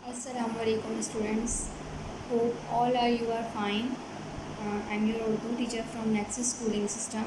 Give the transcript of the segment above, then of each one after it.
Assalamu alaikum students. Hope all are you are fine. I'm your Urdu teacher from Nexus Schooling System.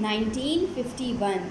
1951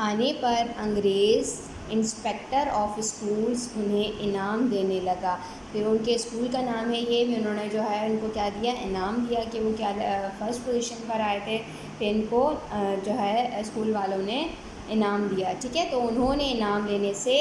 آنے پر انگریز inspector of schools انہیں انعام دینے لگا. پھر ان کے اسکول کا نام ہے یہ بھی، انہوں نے جو ہے ان کو کیا دیا، انعام دیا کہ وہ کیا فرسٹ پوزیشن پر آئے تھے. پھر ان کو جو ہے اسکول والوں نے انعام دیا. ٹھیک ہے، تو انہوں نے انعام لینے سے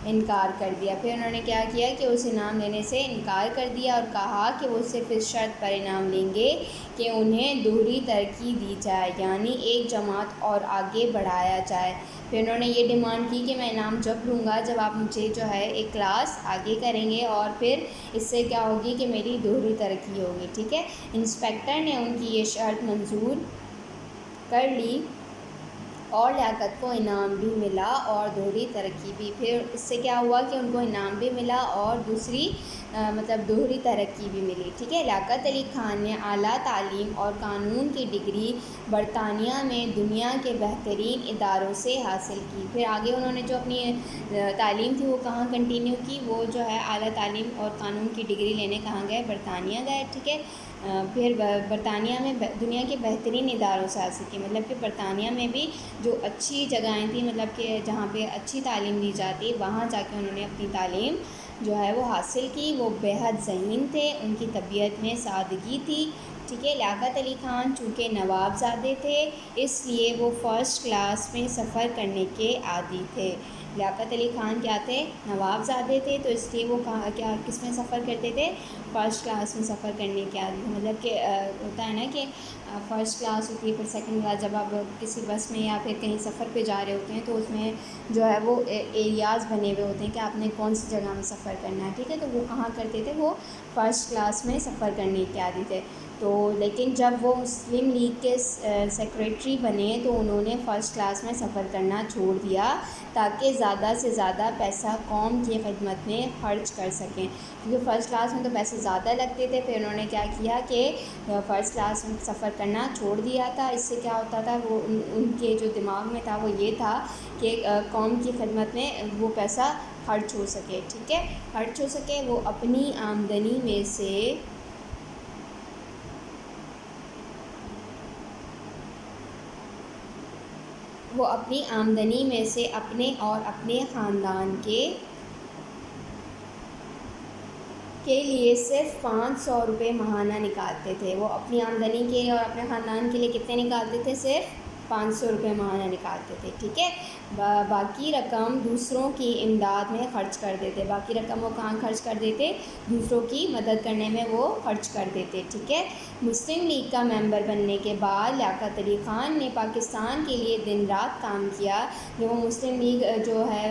انکار کر دیا. پھر انہوں نے کیا کیا کہ اس انعام لینے سے انکار کر دیا اور کہا کہ وہ صرف اس شرط پر انعام لیں گے کہ انہیں دوہری ترقی دی جائے، یعنی ایک جماعت اور آگے بڑھایا جائے. پھر انہوں نے یہ ڈیمانڈ کی کہ میں انعام جب لوں گا جب آپ مجھے جو ہے ایک کلاس آگے کریں گے اور پھر اس سے کیا ہوگی کہ میری دوہری ترقی ہوگی. ٹھیک ہے، انسپیکٹر نے ان کی یہ شرط منظور کر لی اور لیاقت کو انعام بھی ملا اور دوہری ترقی بھی. پھر اس سے کیا ہوا کہ ان کو انعام بھی ملا اور دوسری دوہری ترقی بھی ملی. ٹھیک ہے، لیاقت علی خان نے اعلیٰ تعلیم اور قانون کی ڈگری برطانیہ میں دنیا کے بہترین اداروں سے حاصل کی. پھر آگے انہوں نے جو اپنی تعلیم تھی وہ کہاں کنٹینیو کی، وہ جو ہے اعلیٰ تعلیم اور قانون کی ڈگری لینے کہاں گئے، برطانیہ گئے. ٹھیک ہے، پھر برطانیہ میں دنیا کے بہترین اداروں سے حاصل کی، مطلب کہ برطانیہ میں بھی جو اچھی جگہیں تھیں، مطلب کہ جہاں پہ اچھی تعلیم دی جاتی، وہاں جا کے انہوں نے اپنی تعلیم جو ہے وہ حاصل کی. وہ بےحد ذہین تھے، ان کی طبیعت میں سادگی تھی. ٹھیک ہے، لیاقت علی خان چونکہ نواب زادے تھے اس لیے وہ فرسٹ کلاس میں سفر کرنے کے عادی تھے. لیاقت علی خان کیا تھے، نواب زادے تھے، تو اس لیے وہ کیا کس میں سفر کرتے تھے، فرسٹ کلاس میں سفر کرنے کے عادی تھے. مطلب کہ ہوتا ہے نا کہ فرسٹ کلاس ہوتی ہے، پھر سیکنڈ کلاس. جب آپ کسی بس میں یا پھر کہیں سفر پہ جا رہے ہوتے ہیں تو اس میں جو ہے وہ ایریاز بنے ہوئے ہوتے ہیں کہ آپ نے کون سی جگہ میں سفر کرنا ہے. ٹھیک ہے، تو وہ کہاں کرتے تھے، وہ فرسٹ کلاس میں سفر کرنے کے عادی تھے. تو لیکن جب وہ مسلم لیگ کے سیکریٹری بنے تو انہوں نے فرسٹ کلاس میں سفر کرنا چھوڑ دیا تاکہ زیادہ سے زیادہ پیسہ قوم کی خدمت میں خرچ کر سکیں، کیونکہ فرسٹ کلاس میں تو پیسے زیادہ لگتے تھے. پھر انہوں نے کیا کیا کہ فرسٹ کلاس میں سفر کرنا چھوڑ دیا تھا. اس سے کیا ہوتا تھا، وہ ان کے جو دماغ میں تھا وہ یہ تھا کہ قوم کی خدمت میں وہ پیسہ خرچ ہو سکے. ٹھیک ہے، خرچ ہو سکے. وہ اپنی آمدنی میں سے اپنے اور اپنے خاندان کے لیے صرف 500 روپے ماہانہ نکالتے تھے. وہ اپنی آمدنی کے اور اپنے خاندان کے لیے کتنے نکالتے تھے، صرف 500 روپے ماہانہ نکالتے تھے. ٹھیک ہے، باقی رقم دوسروں کی امداد میں خرچ کر دیتے. باقی رقم وہ کہاں خرچ کر دیتے، دوسروں کی مدد کرنے میں وہ خرچ کر دیتے. ٹھیک ہے، مسلم لیگ کا ممبر بننے کے بعد لیاقت علی خان نے پاکستان کے لیے دن رات کام کیا. جو وہ مسلم لیگ جو ہے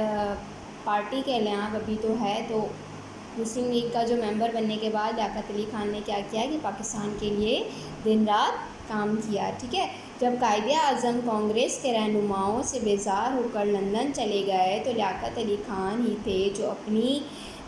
پارٹی کے لیے ابھی تو ہے، تو مسلم لیگ کا جو ممبر بننے کے بعد لیاقت علی خان نے کیا کیا کہ پاکستان کے لیے دن رات کام کیا. ٹھیک ہے، جب قائد اعظم کانگریس کے رہنماؤں سے بیزار ہو کر لندن چلے گئے تو لیاقت علی خان ہی تھے جو اپنی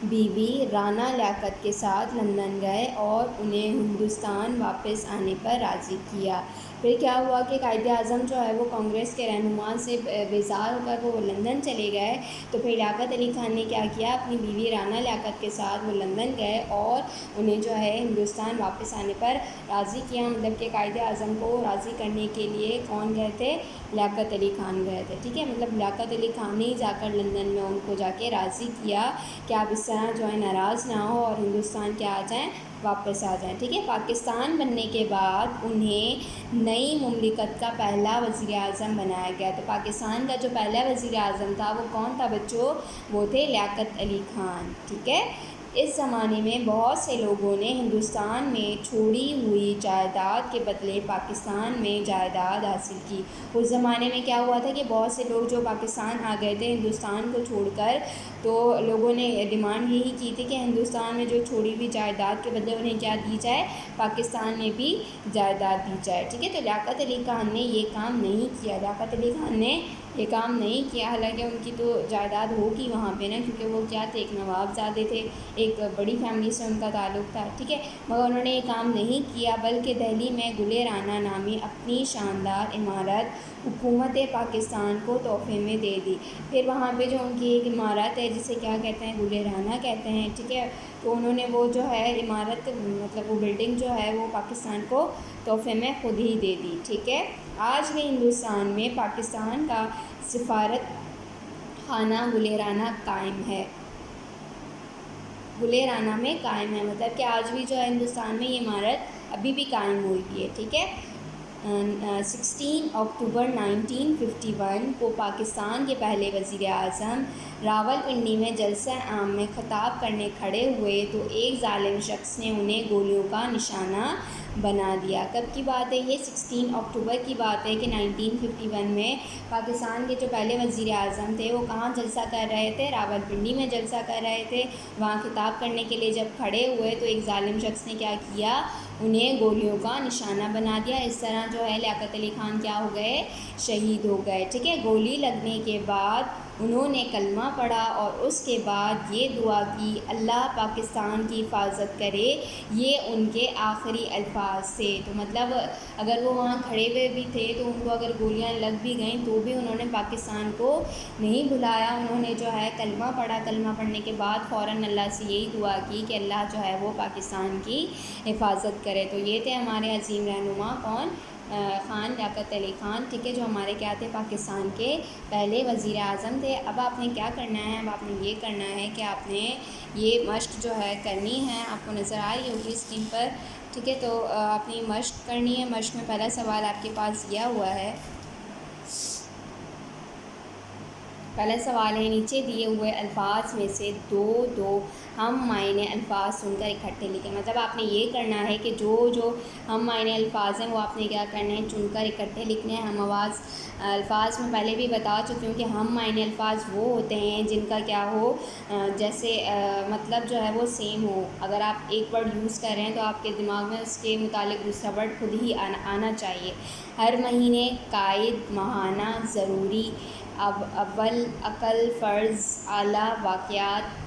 بیوی رانا لیاقت کے ساتھ لندن گئے اور انہیں ہندوستان واپس آنے پر راضی کیا. پھر کیا ہوا کہ قائد اعظم جو ہے وہ کانگریس کے رہنما سے بیزار ہو کر وہ لندن چلے گئے، تو پھر لیاقت علی خان نے کیا کیا، اپنی بیوی رانا لیاقت کے ساتھ وہ لندن گئے اور انہیں جو ہے ہندوستان واپس آنے پر راضی کیا. مطلب کہ قائد اعظم کو راضی کرنے کے لیے کون گئے تھے، لیاقت علی خان گئے تھے. ٹھیک ہے، مطلب لیاقت علی خان نے جا کر لندن میں ان کو جا کے راضی کیا کہ آپ اس طرح جو ہے ناراض نہ ہو اور ہندوستان کے آ جائیں، واپس آ جائیں. ٹھیک ہے، پاکستان بننے کے بعد انہیں نئی مملکت کا پہلا وزیر اعظم بنایا گیا. تو پاکستان کا جو پہلا وزیر اعظم تھا وہ کون تھا بچوں، وہ تھے لیاقت علی خان. ٹھیک ہے، اس زمانے میں بہت سے لوگوں نے ہندوستان میں چھوڑی ہوئی جائیداد کے بدلے پاکستان میں جائیداد حاصل کی. اس زمانے میں کیا ہوا تھا کہ بہت سے لوگ جو پاکستان آ گئے تھے ہندوستان کو چھوڑ کر، تو لوگوں نے ڈیمانڈ یہی کی تھی کہ ہندوستان میں جو چھوڑی ہوئی جائیداد کے بدلے انہیں کیا دی جائے، پاکستان میں بھی جائیداد دی جائے. ٹھیک ہے، تو لیاقت علی خان نے یہ کام نہیں کیا. لیاقت علی خان نے یہ کام نہیں کیا، حالانکہ ان کی تو جائیداد ہوگی وہاں پہ نا، کیونکہ وہ کیا تھے، ایک نواب زادے تھے، ایک بڑی فیملی سے ان کا تعلق تھا. ٹھیک ہے، مگر انہوں نے یہ کام نہیں کیا، بلکہ دہلی میں گل رانا نامی اپنی شاندار عمارت حکومت پاکستان کو تحفے میں دے دی. پھر وہاں پہ جو ان کی ایک عمارت ہے جسے کیا کہتے ہیں، گل رانا کہتے ہیں. ٹھیک ہے، تو انہوں نے وہ جو ہے عمارت، مطلب وہ بلڈنگ جو ہے وہ پاکستان کو تحفے میں خود ہی دے دی. ٹھیک ہے. آج بھی ہندوستان میں پاکستان کا سفارت خانہ گلیرانہ قائم ہے. گلیرانہ میں قائم ہے، مطلب کہ آج بھی جو ہے ہندوستان میں یہ عمارت ابھی بھی قائم ہوئی ہے. ٹھیک ہے. 16 اکتوبر 1951 کو پاکستان کے پہلے وزیر اعظم راول پنڈی میں جلسہ عام میں خطاب کرنے کھڑے ہوئے تو ایک ظالم شخص نے انہیں گولیوں کا نشانہ بنا دیا. کب کی بات ہے یہ؟ 16 اکتوبر کی بات ہے کہ 1951 میں پاکستان کے جو پہلے وزیر اعظم تھے وہ کہاں جلسہ کر رہے تھے؟ راول پنڈی میں جلسہ کر رہے تھے. وہاں خطاب کرنے کے لیے جب کھڑے ہوئے تو ایک ظالم شخص نے کیا کیا؟ انہیں گولیوں کا نشانہ بنا دیا. اس طرح جو ہے لیاقت علی خان کیا ہو گئے؟ شہید ہو گئے. ٹھیک ہے. گولی لگنے کے بعد انہوں نے کلمہ پڑھا اور اس کے بعد یہ دعا کی، اللہ پاکستان کی حفاظت کرے. یہ ان کے آخری الفاظ تھے. تو مطلب اگر وہ وہاں کھڑے ہوئے بھی تھے تو ان کو اگر گولیاں لگ بھی گئیں تو بھی انہوں نے پاکستان کو نہیں بھلایا. انہوں نے جو ہے کلمہ پڑھا. کلمہ پڑھنے کے بعد فوراً اللہ سے یہی دعا کی کہ اللہ جو ہے وہ پاکستان کی حفاظت کرے. تو یہ تھے ہمارے عظیم رہنما کون؟ خان لیاقت علی خان. ٹھیک ہے. جو ہمارے کیا تھے؟ پاکستان کے پہلے وزیر اعظم تھے. اب آپ نے کیا کرنا ہے؟ اب آپ نے یہ کرنا ہے کہ آپ نے یہ مشق جو ہے کرنی ہے. آپ کو نظر آ رہی ہوگی اسکرین پر. ٹھیک ہے. تو آپ نے مشق کرنی ہے. مشق میں پہلا سوال آپ کے پاس دیا ہوا ہے. پہلا سوال ہے نیچے دیے ہوئے الفاظ میں سے دو ہم معنی الفاظ سن کر اکٹھے لکھیں. مطلب آپ نے یہ کرنا ہے کہ جو ہم معنی الفاظ ہیں وہ آپ نے کیا کرنا ہے؟ چن کر اکٹھے لکھنے ہیں. ہم آواز الفاظ میں پہلے بھی بتا چکی ہوں کہ ہم معنی الفاظ وہ ہوتے ہیں جن کا کیا ہو، جیسے مطلب جو ہے وہ سیم ہو. اگر آپ ایک ورڈ یوز کر رہے ہیں تو آپ کے دماغ میں اس کے متعلق دوسرا ورڈ خود ہی آنا چاہیے. ہر مہینے، قائد، ماہانہ، ضروری، اول، عقل، فرض، اعلیٰ، واقعات،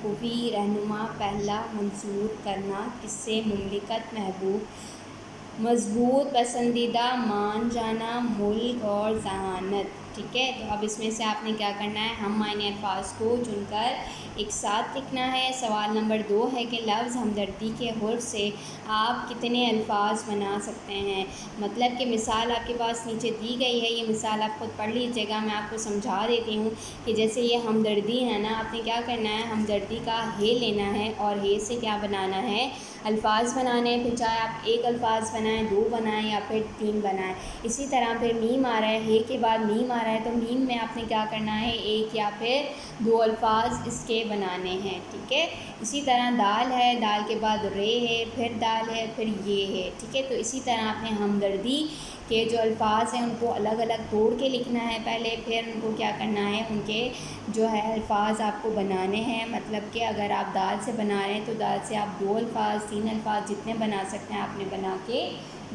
خوبی، رہنما، پہلا، منظور، کرنا، قصے، مملکت، محبوب، مضبوط، پسندیدہ، مان جانا، ملک اور ذہانت. ٹھیک ہے. تو اب اس میں سے آپ نے کیا کرنا ہے؟ ہم معنی الفاظ کو چن کر ایک ساتھ لکھنا ہے. سوال نمبر 2 ہے کہ لفظ ہمدردی کے حرف سے آپ کتنے الفاظ بنا سکتے ہیں؟ مطلب کہ مثال آپ کے پاس نیچے دی گئی ہے. یہ مثال آپ خود پڑھ لیجیے گا. میں آپ کو سمجھا دیتی ہوں کہ جیسے یہ ہمدردی ہے نا، آپ نے کیا کرنا ہے؟ ہمدردی کا ہے لینا ہے اور ہے سے کیا بنانا ہے؟ الفاظ بنانے ہیں. پھر چاہے آپ ایک الفاظ بنائیں، 2 بنائیں یا پھر 3 بنائیں. اسی طرح پھر میم آ رہا ہے کے بعد میم آ رہا ہے تو میم میں آپ نے کیا کرنا ہے؟ ایک یا پھر 2 الفاظ اس کے بنانے ہیں. ٹھیک ہے. اسی طرح دال ہے، دال کے بعد رے ہے، پھر دال ہے، پھر یہ ہے. ٹھیک ہے. تو اسی طرح آپ نے ہمدردی کے جو الفاظ ہیں ان کو الگ الگ توڑ کے لکھنا ہے پہلے، پھر ان کو کیا کرنا ہے؟ ان کے جو ہے الفاظ آپ کو بنانے ہیں. مطلب کہ اگر آپ دال سے بنا رہے ہیں تو دال سے آپ 2 الفاظ، 3 الفاظ جتنے بنا سکتے ہیں آپ نے بنا کے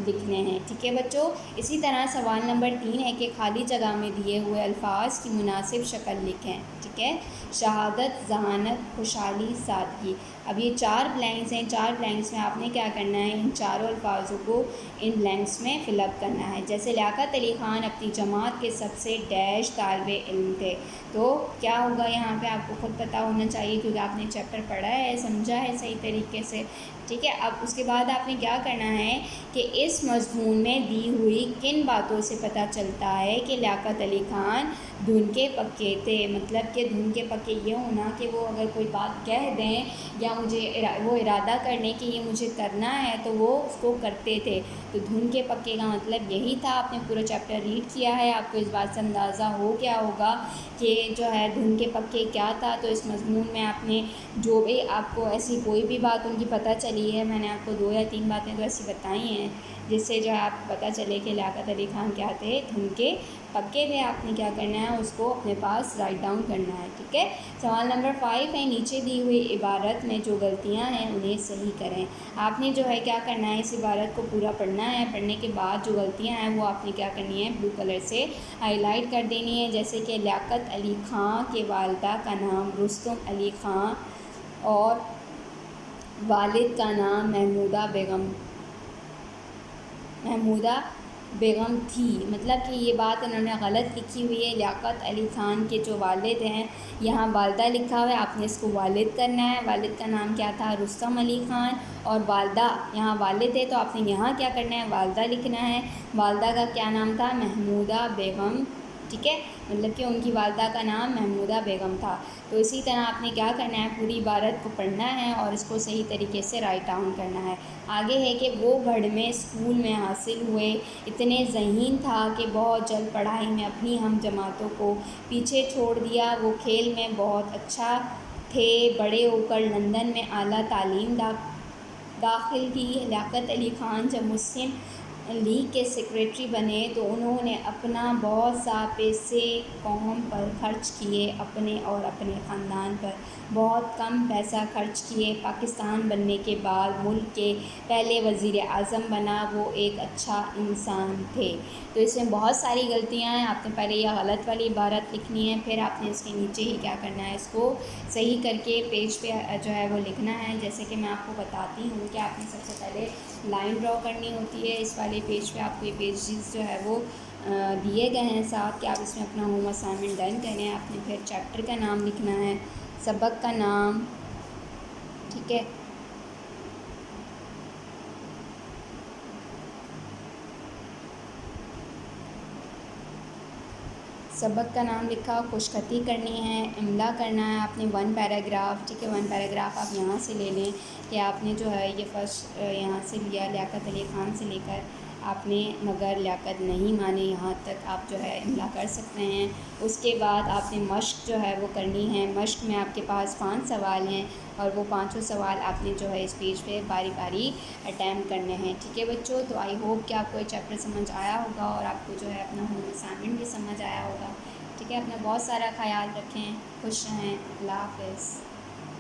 لکھنے ہیں. ٹھیک ہے بچوں. اسی طرح سوال نمبر 3 ہے کہ خالی جگہ میں دیے ہوئے الفاظ کی مناسب شکل لکھیں. ٹھیک ہے. شہادت، ذہانت، خوشحالی، سادگی. اب یہ 4 بلینکس ہیں. 4 بلینکس میں آپ نے کیا کرنا ہے؟ ان چاروں الفاظوں کو ان بلینکس میں فل اپ کرنا ہے. جیسے لیاقت علی خان اپنی جماعت کے سب سے ڈیش طالب علم تھے. تو کیا ہوگا یہاں پہ؟ آپ کو خود پتہ ہونا چاہیے کیونکہ آپ نے چیپٹر پڑھا ہے، سمجھا ہے صحیح طریقے سے. ٹھیک ہے. اب اس کے بعد آپ نے کیا کرنا ہے کہ اس مضمون میں دی ہوئی کن باتوں سے پتہ چلتا ہے کہ لیاقت علی خان دھن کے پکے تھے. مطلب کہ دھن کے پکے یہ ہونا کہ وہ اگر کوئی بات کہہ دیں یا وہ ارادہ کر لیں کہ یہ مجھے کرنا ہے تو وہ اس کو کرتے تھے. تو دھن کے پکے کا مطلب یہی تھا. آپ نے پورا چیپٹر ریڈ کیا ہے، آپ کو اس بات سے اندازہ ہو گیا ہوگا کہ جو ہے دھن کے پکے کیا تھا. تو اس مضمون میں آپ نے جو بھی آپ کو ایسی کوئی بھی بات ان کی پتہ چلی ہے، میں نے آپ کو 2 یا 3 باتیں تو ایسی بتائی ہیں جس سے جو ہے آپ کو پتہ چلے کہ لیاقت علی خان کیا تھے؟ دھن کے پکے تھے. آپ نے کیا کرنا ہے؟ اس کو اپنے پاس رائٹ ڈاؤن کرنا ہے. ٹھیک ہے. سوال نمبر 5 ہے نیچے دی ہوئی عبارت میں جو غلطیاں ہیں انہیں صحیح کریں. آپ نے جو ہے کیا کرنا ہے؟ اس عبارت کو پورا پڑھنا ہے. پڑھنے کے بعد جو غلطیاں ہیں وہ آپ نے کیا کرنی ہے؟ بلو کلر سے ہائی لائٹ کر دینی ہے. جیسے کہ لیاقت علی خان کے والدہ کا نام رستم علی خان اور والد کا نام محمودہ بیگم تھی، مطلب کہ یہ بات انہوں نے غلط لکھی ہوئی ہے۔ لیاقت علی خان کے جو والد ہیں، یہاں والدہ لکھا ہوا ہے، آپ نے اس کو والد کرنا ہے۔ والد کا نام کیا تھا؟ رستم علی خان، اور والدہ یہاں والد ہے تو آپ نے یہاں کیا کرنا ہے؟ والدہ لکھنا ہے۔ والدہ کا کیا نام تھا؟ محمودہ بیگم، ٹھیک ہے، مطلب کہ ان کی والدہ کا نام محمودہ بیگم تھا۔ تو اسی طرح آپ نے کیا کرنا ہے؟ پوری عبارت کو پڑھنا ہے اور اس کو صحیح طریقے سے رائٹ ڈاؤن کرنا ہے۔ آگے ہے کہ وہ گڑھ میں اسکول میں حاصل ہوئے، اتنے ذہین تھا کہ بہت جلد پڑھائی میں اپنی ہم جماعتوں کو پیچھے چھوڑ دیا۔ وہ کھیل میں بہت اچھا تھے۔ بڑے ہو کر لندن میں اعلیٰ تعلیم داخل کی۔ لیاقت علی خان جب مسلم لیگ کے سیکریٹری بنے تو انہوں نے اپنا بہت سا پیسے قوم پر خرچ کیے، اپنے اور اپنے خاندان پر بہت کم پیسہ خرچ کیے۔ پاکستان بننے کے بعد ملک کے پہلے وزیر اعظم بنا۔ وہ ایک اچھا انسان تھے۔ تو اس میں بہت ساری غلطیاں ہیں، آپ نے پہلے یہ غلط والی عبارت لکھنی ہے، پھر آپ نے اس کے نیچے ہی کیا کرنا ہے؟ اس کو صحیح کر کے پیج پہ جو ہے وہ لکھنا ہے۔ جیسے کہ میں آپ کو بتاتی ہوں کہ آپ نے سب سے پہلے لائن ڈرا کرنی ہوتی ہے۔ اس والے پیج پہ آپ کو یہ پیجز جو ہے وہ دیے گئے ہیں ساتھ کہ آپ اس میں اپنا ہوم اسائنمنٹ ڈن کریں۔ آپ نے پھر چیپٹر کا نام لکھنا ہے، سبق کا نام، ٹھیک ہے، سبق کا نام لکھا، خوش خطی کرنی ہے، املا کرنا ہے آپ نے 1 پیراگراف، ٹھیک ہے، 1 پیراگراف آپ یہاں سے لے لیں کہ آپ نے جو ہے یہ فرسٹ یہاں سے لیا لیاقت علی خان سے لے کر آپ نے، مگر لیاقت نہیں مانے، یہاں تک آپ جو ہے املا کر سکتے ہیں۔ اس کے بعد آپ نے مشق جو ہے وہ کرنی ہے۔ مشق میں آپ کے پاس 5 سوال ہیں اور وہ 5 سوال آپ نے جو ہے اس پیج پہ باری باری اٹیمپٹ کرنے ہیں، ٹھیک ہے بچوں۔ تو آئی ہوپ کہ آپ کو یہ چیپٹر سمجھ آیا ہوگا اور آپ کو جو ہے اپنا ہوم اسائنمنٹ بھی سمجھ آیا ہوگا، ٹھیک ہے۔ اپنا بہت سارا خیال رکھیں، خوش رہیں، اللہ حافظ۔